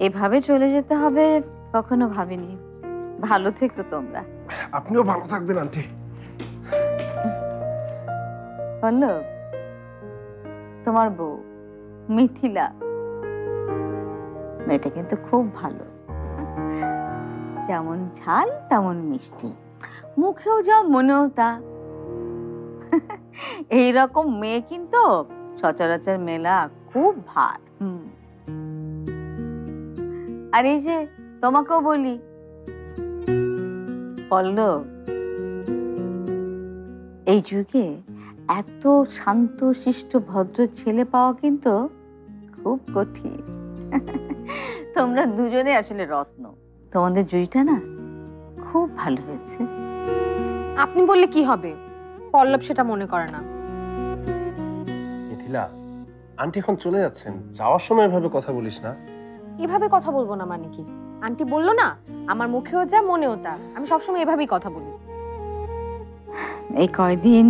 এভাবে চলে যেতে হবে কখনো ভাবিনি। ভালো থেকো তোমরা। আপনিও ভালো থাকবেন আন্টি। পল্লব, তোমার বউ মিথিলা মেয়েটা কিন্তু খুব ভালো, যেমন ঝাল তেমন মিষ্টি, মুখেও যা মনেও তা। এইরকম মেয়ে কিন্তু সচরাচর মেলা খুব ভার। আর এই যে তোমাকেও বলি পল্লব, এই যুগে এত শান্ত শিষ্ট ভদ্র ছেলে পাওয়া কিন্তু খুব কঠিন। তোমরা দুজনে আসলে রত্ন, তোমাদের জুইটা না খুব ভালো হয়েছে। আপনি বললে কি হবে, পল্লব সেটা মনে করে না। মিথিলা, আন্টি এখন চলে যাচ্ছেন, যাওয়ার সময় এভাবে কথা বলিস না। এভাবে কথা বলবো না মানে কি? আন্টি বললো না আমার মুখেও যা মনেও তা, আমি সবসময় এভাবেই কথা বলি। এই কয়দিন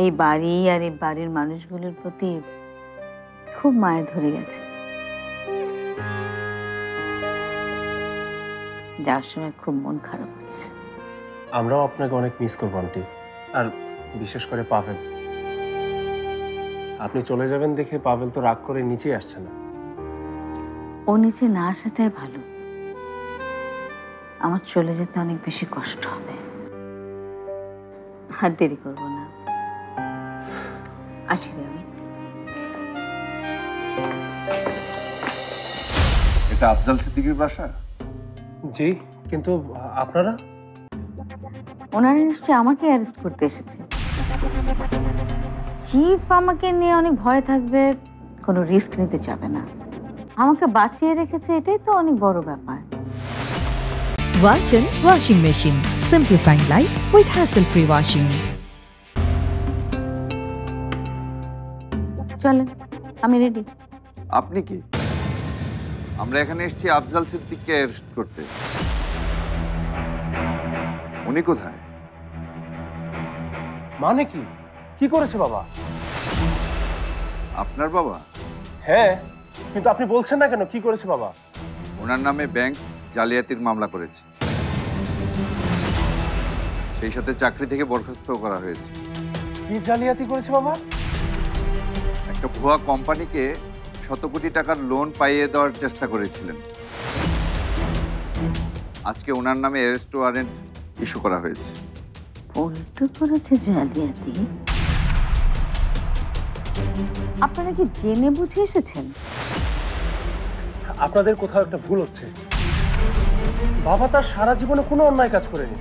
এই বাড়ি আর এই বাড়ির মানুষগুলোর প্রতি খুব মায়া ধরে গেছে। যাওয়ার সময় খুব মন খারাপ হচ্ছে। আমরাও আপনাকে অনেক মিস করবো আন্টি, আর বিশেষ করে পাভেল। আপনি চলে যাবেন দেখে পাভেল তো রাগ করে নিচেই আসছে না। ও নিচে না আসাটাই ভালো, আমার চলে যেতে অনেক বেশি কষ্ট হবে। আর দেরি করবো না, আসি রে আমি। এটা আফজাল সিদ্দিকীর বাসা? জি, কিন্তু আপনারা? ওনারা নিশ্চয়ই আমাকে অ্যারেস্ট করতে এসেছে। চিফ আমাকে নিয়ে অনেক ভয় থাকবে, কোনো রিস্ক নিতে চাবে না। আমাকে বাঁচিয়ে রেখেছে, এটাই তো অনেক বড় ব্যাপার। Walton Washing Machine. Simplifying life with hassle-free washing. চলেন, আমি রেডি। আপনি কি? আমরা এখানে এসেছি আফজাল সিদ্দিককে অ্যারেস্ট করতে। উনি কোথায়? মানে কি? কি করেছে বাবা? আপনার বাবা? হ্যাঁ, কিন্তু আপনি বলছেন না কেন কি করেছে বাবা? ওনার নামে ব্যাংক জালিয়াতির মামলা করেছে, সেই সাথে চাকরি থেকে বরখাস্ত করা হয়েছে। কি জালিয়াতি করেছে বাবা? একটা ভুয়া কোম্পানিকে শত কোটি টাকার লোন পাইয়ে দেওয়ার চেষ্টা করেছিলেন। আজকে ওনার নামে অ্যারেস্ট ওয়ারেন্ট ইস্যু করা হয়েছে। পল্টু করেছে জালিয়াতি? আপনারা কি জেনে বুঝে এসেছেন? আপনাদের কোথাও একটা ভুল হচ্ছে। বাবা তার সারা জীবনে কোনো অন্যায় কাজ করেনি,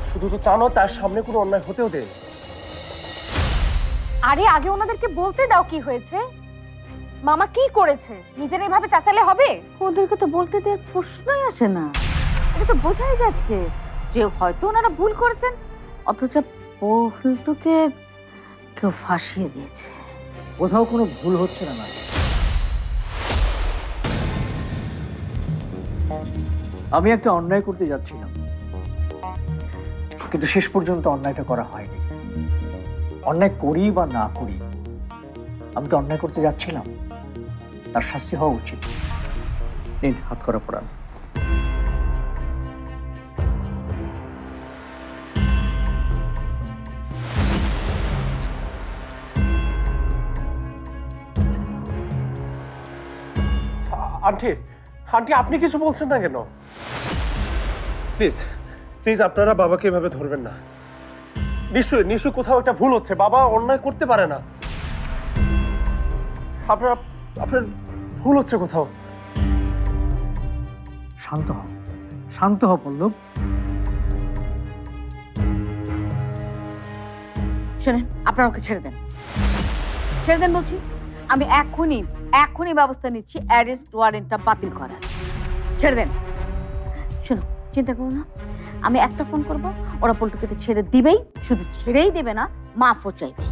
শুধু তো তা নয়, তার সামনে কোনো অন্যায় হতেও দেয়। আরে আগে ওনাদেরকে বলতে দাও কি হয়েছে, মামা কি করেছে। নিজেরা এভাবে চাচালে হবে? ওদেরকে তো বলতে দেওয়ার প্রশ্নই আসে না। এটা তো বোঝাই যাচ্ছে যে হয়তো ওনারা ভুল করেছেন, অথচ পল্টুকে কেউ ফাঁসিয়ে দিয়েছে। কোথাও কোনো ভুল হচ্ছে না। না, আমি একটা অন্যায় করতে যাচ্ছিলাম, কিন্তু শেষ পর্যন্ত অন্যায়টা করা হয়নি। অন্যায় করি বা না করি, আমি তো অন্যায় করতে যাচ্ছিলাম, তার শাস্তি হওয়া উচিত। নিন, হাত করা পড়ান। আন্টি, আন্টি আপনি কিছু বলছেন না কেন? প্লিজ প্লিজ আপনারা বাবাকে এভাবে ধরবেন না। নিশ্চয়ই নিশ্চয়ই কোথাও একটা ভুল হচ্ছে, বাবা অন্যায় করতে পারে না। আপনার ভুল হচ্ছে কোথাও। শান্ত হও, শান্ত হও পল্লব। শোনেন, আপনারা ওকে ছেড়ে দেন, ছেড়ে দেন বলছি। আমি এখনই ব্যবস্থা নিচ্ছি অ্যারেস্ট ওয়ারেন্টটা বাতিল করার। ছেড়ে দেন। শোনো, চিন্তা করো না, আমি একটা ফোন করব, ওরা পল্টুকে তো ছেড়ে দিবেই, শুধু ছেড়েই দেবে না, মাফও চাইবে।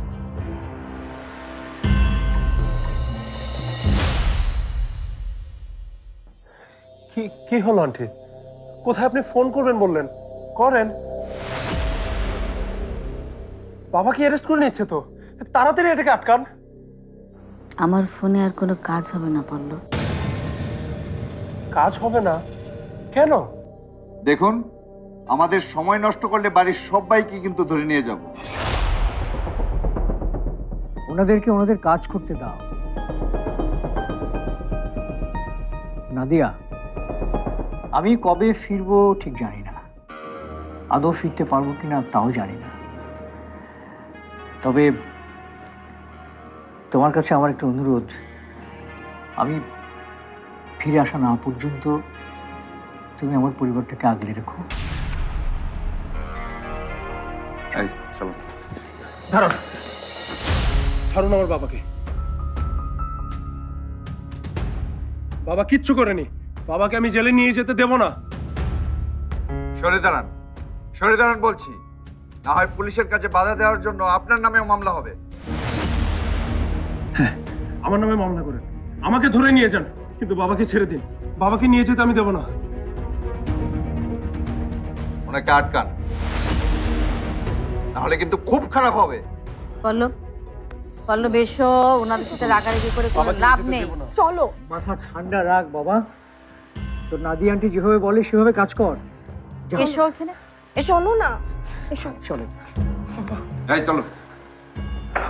কি হলো আন্টি? কোথায় আপনি ফোন করবেন বললেন? করেন। বাবাকে অ্যারেস্ট করে নিচ্ছে তো, তাড়াতাড়ি এটাকে আটকান। আমার ফোনে আর কোনো কাজ হবে না পল্লব। কাজ হবে না কেন? দেখুন, আমাদের সময় নষ্ট করলে বাড়ির সবাইকে কিন্তু ধরে নিয়ে যাব। ওনাদেরকে ওনাদের কাজ করতে দাও। নাদিয়া, আমি কবে ফিরবো ঠিক জানি না, আদৌ ফিরতে পারবো কিনা তাও জানি না। তবে তোমার কাছে আমার একটা অনুরোধ, আমি ফিরে আসা না পর্যন্ত তুমি আমার পরিবারটাকে আগলে রেখো। এই চলো। দাঁড়ান, ছাড়ুন আমার বাবাকে। বাবা কিচ্ছু করেনি, বাবাকে আমি জেলে নিয়ে যেতে দেব না। সরে দাঁড়ান, সরে দাঁড়ান বলছি, না হয় পুলিশের কাছে বাধা দেওয়ার জন্য আপনার নামেও মামলা হবে। আমার নামে মামলা করেন, আমাকে ধরে নিয়ে যান, কিন্তু বাবাকে ছেড়ে দিন। বাবাকে নিয়ে যেতে আমি দেব না। ওনাকে আটকান, নাহলে কিন্তু খুব খারাপ হবে। পল্লব, পল্লব এসো, ওনাদের সাথে রাগারাগি করে কোনো বাবাকে লাভ যেতে নেই। দেব না। চলো। মাথা ঠান্ডা রাখ বাবা, তোর নাদিয়া আন্টি যেভাবে বলে সেভাবে কাজ কর। যা। এসো এখানে, এসো। চলো না, এসো। চলো। এই চলো।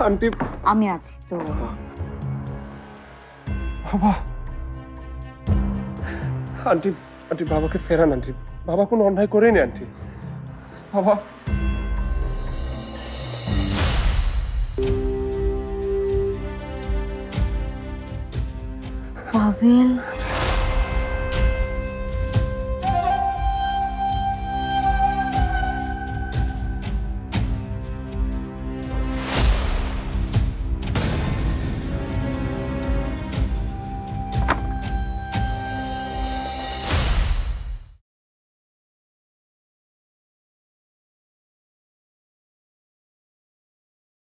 আন্টি, আমি আছি তো। বাবা, আন্টি, আন্টি বাবাকে ফেরান আন্টি। বাবা কোনো অন্যায় করেনি আন্টি। বাবা, পাভেল